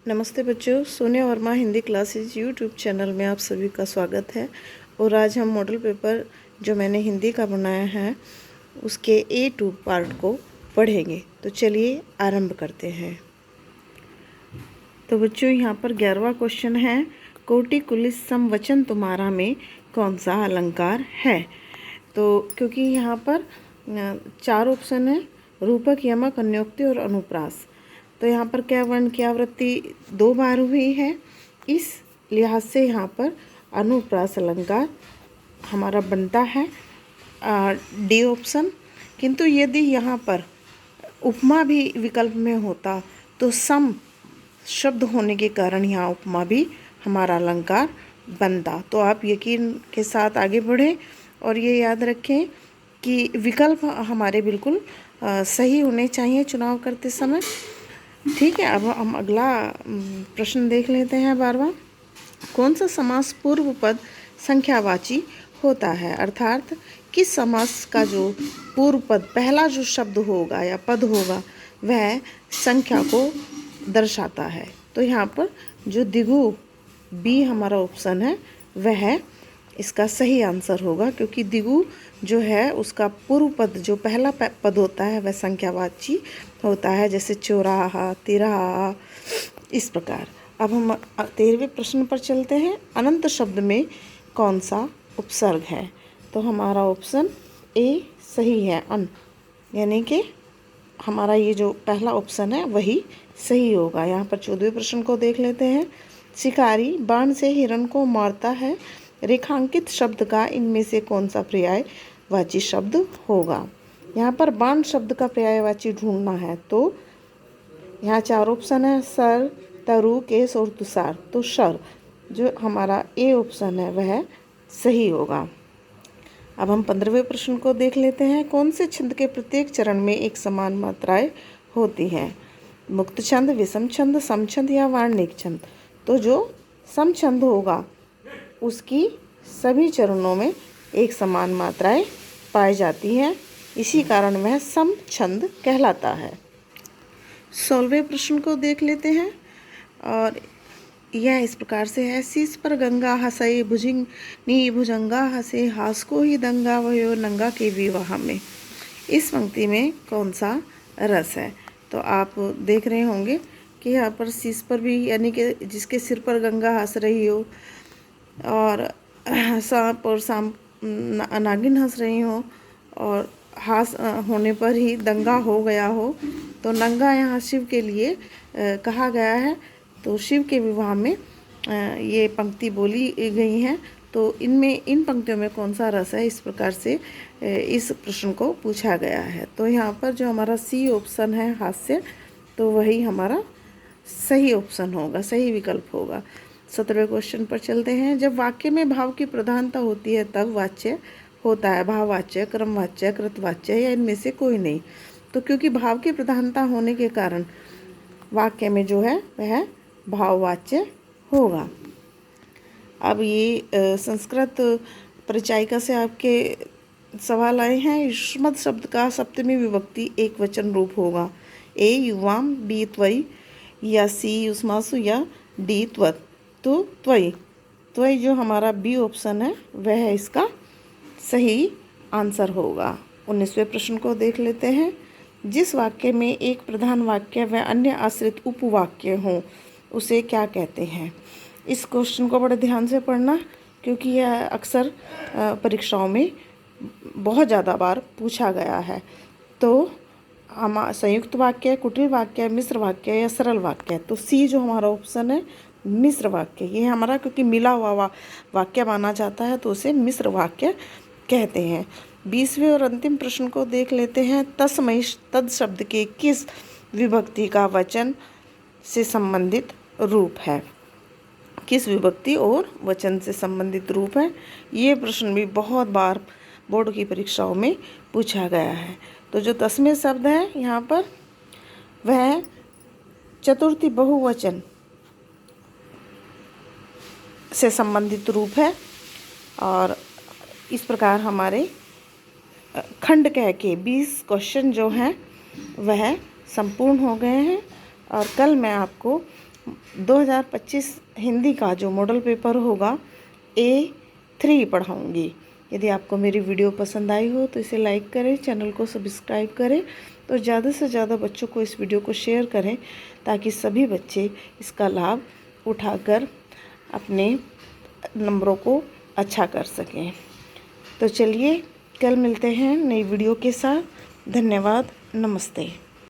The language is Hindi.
नमस्ते बच्चों, Sonia Verma Hindi classes YouTube channel में आप सभी का स्वागत है। और आज हम मॉडल पेपर जो मैंने हिंदी का बनाया है उसके A2 पार्ट को पढ़ेंगे। तो चलिए आरंभ करते हैं। तो बच्चों यहाँ पर 11वां क्वेश्चन है, कोटि कुलिस सम वचन तुम्हारा में कौन सा अलंकार है। तो क्योंकि यहाँ पर 4 ऑप्शन है, रूपक, यमक, अन्योक्ति और अनुप्रास। तो यहाँ पर क्या वर्ण की आवृत्ति 2 बार हुई है, इस लिहाज से यहाँ पर अनुप्रास अलंकार हमारा बनता है डी ऑप्शन। किंतु यदि यहाँ पर उपमा भी विकल्प में होता तो सम शब्द होने के कारण यहाँ उपमा भी हमारा अलंकार बनता। तो आप यकीन के साथ आगे बढ़ें और ये याद रखें कि विकल्प हमारे बिल्कुल सही होने चाहिए चुनाव करते समय। ठीक है, अब हम अगला प्रश्न देख लेते हैं। 12वां, कौन सा समास पूर्व पद संख्यावाची होता है। अर्थात किस समास का जो पूर्व पद पहला जो शब्द होगा या पद होगा वह संख्या को दर्शाता है। तो यहाँ पर जो दिगु बी हमारा ऑप्शन है वह इसका सही आंसर होगा, क्योंकि दिगु जो है उसका पूर्व पद जो पहला पद होता है वह संख्यावाची होता है, जैसे चौराहा, तिराहा, इस प्रकार। अब हम 13वें प्रश्न पर चलते हैं। अनंत शब्द में कौन सा उपसर्ग है। तो हमारा ऑप्शन ए सही है, अन, यानी कि हमारा ये जो पहला ऑप्शन है वही सही होगा। यहाँ पर 14वें प्रश्न को देख लेते हैं। शिकारी बाण से हिरण को मारता है, रेखांकित शब्द का इनमें से कौन सा पर्यायवाची शब्द होगा। यहाँ पर बाण शब्द का पर्यायवाची ढूंढना है। तो यहाँ 4 ऑप्शन है, सर, तरु, केस और तुषार। तो शर जो हमारा ए ऑप्शन है वह सही होगा। अब हम 15वें प्रश्न को देख लेते हैं। कौन से छंद के प्रत्येक चरण में एक समान मात्राएं होती हैं। मुक्त छंद, विषम छंद, समछंद या वार्णिक छंद। तो जो समछंद होगा उसकी सभी चरणों में एक समान मात्राएं पाई जाती हैं, इसी कारण वह समछंद कहलाता है। 16वें प्रश्न को देख लेते हैं और यह इस प्रकार से है। शीस पर गंगा हंसई भुजिंगनी भुजंगा हंसे, हास को ही दंगा वयो नंगा के विवाह में। इस पंक्ति में कौन सा रस है। तो आप देख रहे होंगे कि यहाँ पर शीस पर भी, यानी कि जिसके सिर पर गंगा हंस रही हो और सांप और नागिन हंस रही हो और हास होने पर ही दंगा हो गया हो, तो नंगा यहाँ शिव के लिए कहा गया है। तो शिव के विवाह में ये पंक्ति बोली गई हैं। तो इन पंक्तियों में कौन सा रस है, इस प्रकार से इस प्रश्न को पूछा गया है। तो यहाँ पर जो हमारा सी ऑप्शन है हास्य, तो वही हमारा सही ऑप्शन होगा, सही विकल्प होगा। 17वें क्वेश्चन पर चलते हैं। जब वाक्य में भाव की प्रधानता होती है तब वाच्य होता है भाववाच्य, क्रमवाच्य, कृतवाच्य या इनमें से कोई नहीं। तो क्योंकि भाव की प्रधानता होने के कारण वाक्य में जो है वह भाववाच्य होगा। अब ये संस्कृत परिचायिका से आपके सवाल आए हैं। युष्मत् शब्द का सप्तमी विभक्ति एक वचन रूप होगा। ए युवाम, बी त्वयि, या सी युष्मासु, या डी त्वत्। तो त्वयि जो हमारा बी ऑप्शन है वह इसका सही आंसर होगा। 19वें प्रश्न को देख लेते हैं। जिस वाक्य में एक प्रधान वाक्य व अन्य आश्रित उपवाक्य हों उसे क्या कहते हैं। इस क्वेश्चन को बड़े ध्यान से पढ़ना, क्योंकि यह अक्सर परीक्षाओं में बहुत ज़्यादा बार पूछा गया है। तो हम संयुक्त वाक्य, कुटिल वाक्य, मिश्र वाक्य या सरल वाक्य। तो सी जो हमारा ऑप्शन है मिश्र वाक्य, ये हमारा क्योंकि मिला हुआ वाक्य माना जाता है तो उसे मिश्र वाक्य कहते हैं। 20वें और अंतिम प्रश्न को देख लेते हैं। तस्मै तद शब्द के किस विभक्ति का वचन से संबंधित रूप है। किस विभक्ति और वचन से संबंधित रूप है, ये प्रश्न भी बहुत बार बोर्ड की परीक्षाओं में पूछा गया है। तो जो तस्मै शब्द है यहाँ पर वह चतुर्थी बहुवचन से संबंधित रूप है। और इस प्रकार हमारे खंड कह के 20 क्वेश्चन जो हैं वह संपूर्ण हो गए हैं। और कल मैं आपको 2025 हिंदी का जो मॉडल पेपर होगा A3 पढ़ाऊँगी। यदि आपको मेरी वीडियो पसंद आई हो तो इसे लाइक करें, चैनल को सब्सक्राइब करें, तो ज़्यादा से ज़्यादा बच्चों को इस वीडियो को शेयर करें ताकि सभी बच्चे इसका लाभ उठाकर अपने नंबरों को अच्छा कर सकें। तो चलिए कल मिलते हैं नई वीडियो के साथ। धन्यवाद, नमस्ते।